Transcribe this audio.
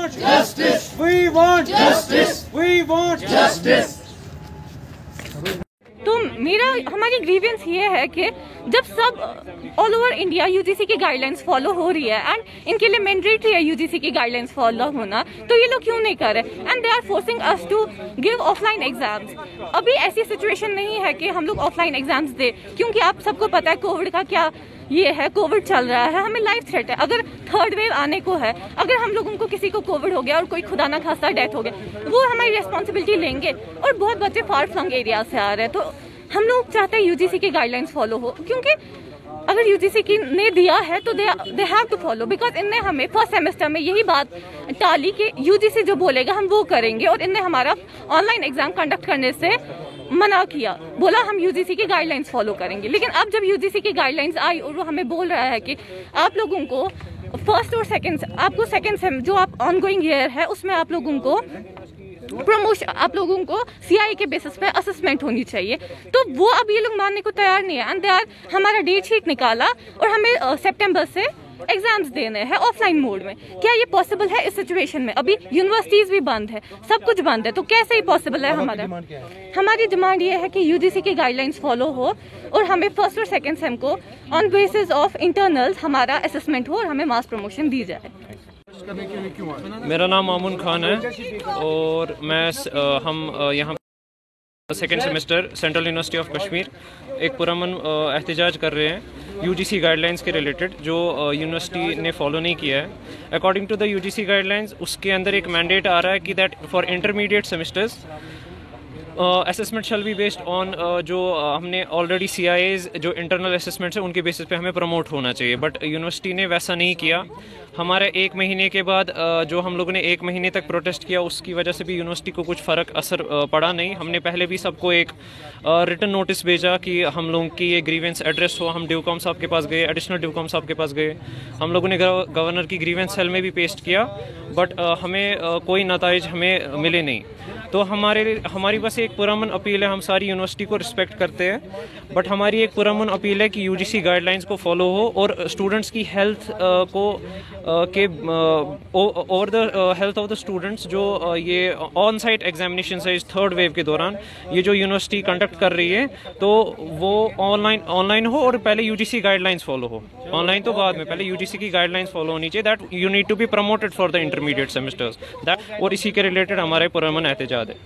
want justice. We want justice. We want justice. तो हमारी grievance ये है कि जब सब ऑल ओवर इंडिया यूजीसी की गाइडलाइंस फॉलो हो रही है एंड इनके लिए मैंडेटरी है यूजीसी की गाइडलाइंस फॉलो होना, तो ये लोग क्यों नहीं कर रहे and they are forcing us to give offline exams. अभी ऐसी सिचुएशन नहीं है कि हम लोग ऑफलाइन एग्जाम्स दे, क्योंकि आप सबको पता है कोविड का क्या ये है, कोविड चल रहा है, हमें लाइफ थ्रेट है। अगर थर्ड वेव आने को है, अगर हम लोगों को किसी को कोविड हो गया और कोई खुदा ना खास्ता डेथ हो गया, वो हमारी रेस्पॉन्सिबिलिटी लेंगे। और बहुत बच्चे फार फ्लंग एरिया से आ रहे हैं, तो हम लोग चाहते हैं यूजीसी की गाइडलाइंस फॉलो हो, क्योंकि अगर यूजीसी की ने दिया है तो they have to follow, because इनने हमें फर्स्ट सेमेस्टर में यही बात टाली कि यूजीसी जो बोलेगा हम वो करेंगे, और इनने हमारा ऑनलाइन एग्जाम कंडक्ट करने से मना किया, बोला हम यूजीसी की गाइडलाइंस फॉलो करेंगे। लेकिन अब जब यूजीसी की गाइडलाइंस आई और वो हमें बोल रहा है कि आप लोगों को फर्स्ट और सेकंड, आपको सेकंड सेम जो आप ऑनगोइंग ईयर है उसमें आप लोगों को प्रमोशन, आप लोगों को सीआई के बेसिस पे असेसमेंट होनी चाहिए, तो वो अब ये लोग मानने को तैयार नहीं है। एंड दे आर हमारा डेट शीट निकाला और हमें सितंबर से एग्जाम्स देने हैं ऑफलाइन मोड में। क्या ये पॉसिबल है इस सिचुएशन में? अभी यूनिवर्सिटीज भी बंद है, सब कुछ बंद है, तो कैसे ही पॉसिबल है? हमारी डिमांड ये है कि यूजीसी की गाइडलाइंस फॉलो हो और हमें फर्स्ट और सेकंड सेम को ऑन बेसिस ऑफ इंटरनल्स हमारा असेसमेंट हो और हमें मास प्रमोशन दी जाए। मेरा नाम मामून खान है और हम यहाँ second semester central university of Kashmir एक पुरअमन एहतजाज कर रहे हैं यूजीसी गाइडलाइंस के रिलेटेड, जो यूनिवर्सिटी ने फॉलो नहीं किया है। According to the UGC guidelines, उसके अंदर एक मैंडेट आ रहा है कि that for intermediate semesters assessment shall be based on जो हमने ऑलरेडी CIAs जो इंटरनल असेसमेंट्स हैं उनके बेसिस पे हमें प्रमोट होना चाहिए, बट यूनिवर्सिटी ने वैसा नहीं किया। हमारे 1 महीने के बाद जो हम लोगों ने 1 महीने तक प्रोटेस्ट किया, उसकी वजह से भी यूनिवर्सिटी को कुछ फ़र्क असर पड़ा नहीं। हमने पहले भी सबको एक रिटन नोटिस भेजा कि हम लोगों की ये ग्रीवेंस एड्रेस हो। हम ड्यूकॉम साहब के पास गए, एडिशनल ड्यूकॉम साहब के पास गए, हम लोगों ने गवर्नर की ग्रीवेंस सेल में भी पेस्ट किया, बट हमें कोई नताइज हमें मिले नहीं। तो हमारी बस एक पुरअमन अपील है, हम सारी यूनिवर्सिटी को रिस्पेक्ट करते हैं, बट हमारी एक पुरअमन अपील है कि यूजीसी गाइडलाइंस को फॉलो हो और स्टूडेंट्स की हेल्थ को over the health of the students जो ये ऑन साइट एग्जामिनेशन है इस थर्ड वेव के दौरान ये जो यूनिवर्सिटी कंडक्ट कर रही है, तो वो ऑनलाइन हो और पहले यूजीसी गाइडलाइंस फॉलो हो। ऑनलाइन तो बाद में, पहले यूजीसी की गाइडलाइंस फॉलो होनी चाहिए, that you need to be promoted for the intermediate semesters that. और इसी के रिलेटेड हमारे पुरअमन एहतजाज है।